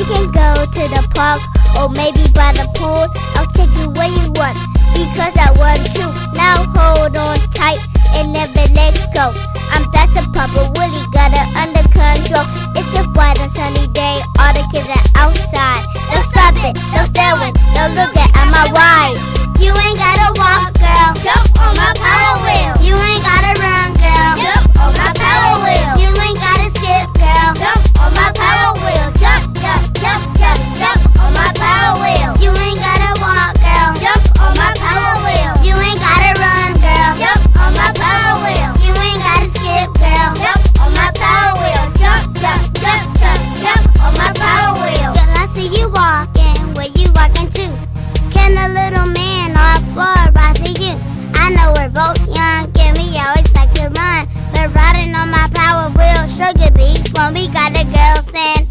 can go to the park or maybe by the pool. I'll take you where you want because I want to. Now hold on tight and never let go. I'm back to Papa Willie, got it under control. It's a bright and sunny day, all the kids are outside. Don't stop it, don't stare it, don't look at my ride. You ain't gotta walk, girl, jump on my power wheel. You ain't gotta run, girl, jump on my power wheel. You ain't gotta skip, girl, jump on my power wheel. Jump, jump, jump, jump, jump on my power wheel. You ain't gotta walk, girl, jump on my power wheel. You ain't gotta run, girl, jump on my power wheel. You ain't gotta skip, girl, jump on my power wheel. Jump, jump, jump, jump, jump on my power wheel. Girl, I see you walking, where you walking to? Can a little man on the floor I see you? I know we're both young, and we always like to run, but riding on my power wheel, sugar beats when we got the girls in,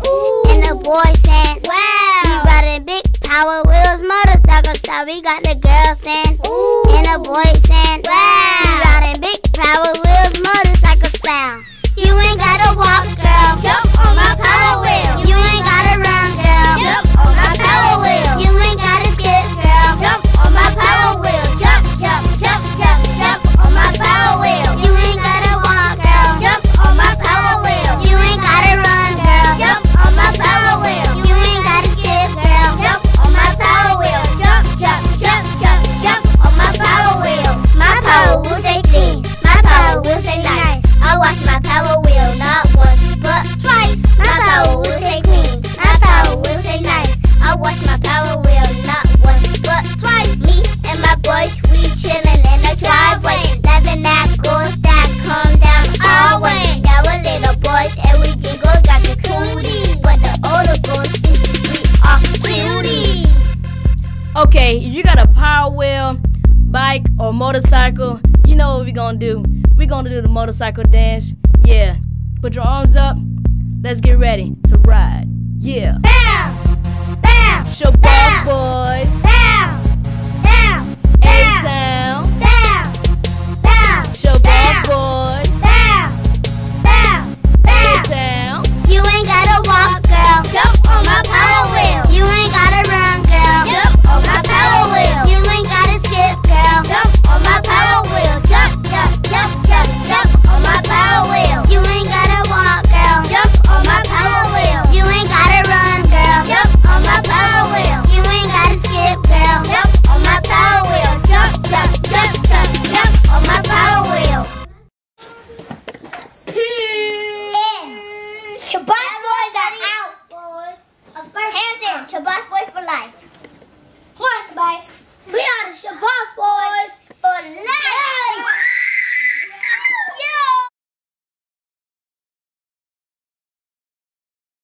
and the boys in. Wow! We riding big power wheels, motorcycle style, we got the girls in, and the boys in. Wow! We riding big power wheels, motorcycle style. You ain't gotta walk, girl, jump on my power wheel. You ain't gotta run, girl, jump on my power wheel. You ain't gotta skip, girl, jump on my power wheel. Jump, jump, jump, jump, jump on my power wheel. You ain't gotta walk, girl, jump on my power wheel. You ain't gotta run, girl, jump on my power wheel. You ain't gotta skip, girl, jump on my power wheel. Jump, jump, jump, jump, jump on my power wheel. My power wheel stay clean, my power wheel stay nice. I wash my power wheel not once but twice. My power wheel stay clean, my power wheel stay nice. I wash my power wheel not once but twice. Me and my boys, we chillin' in the driveway, laughing at ghosts that come down our way. Yeah, we're little boys and we giggles got the cooties, but the older ghosts think we are cuties. Okay, if you got a power wheel, bike, or motorcycle, you know what we gonna do. We gonna do the motorcycle dance. Yeah, put your arms up. Let's get ready to ride. Yeah. Bow, bow, It's your boss boys. bow, bow.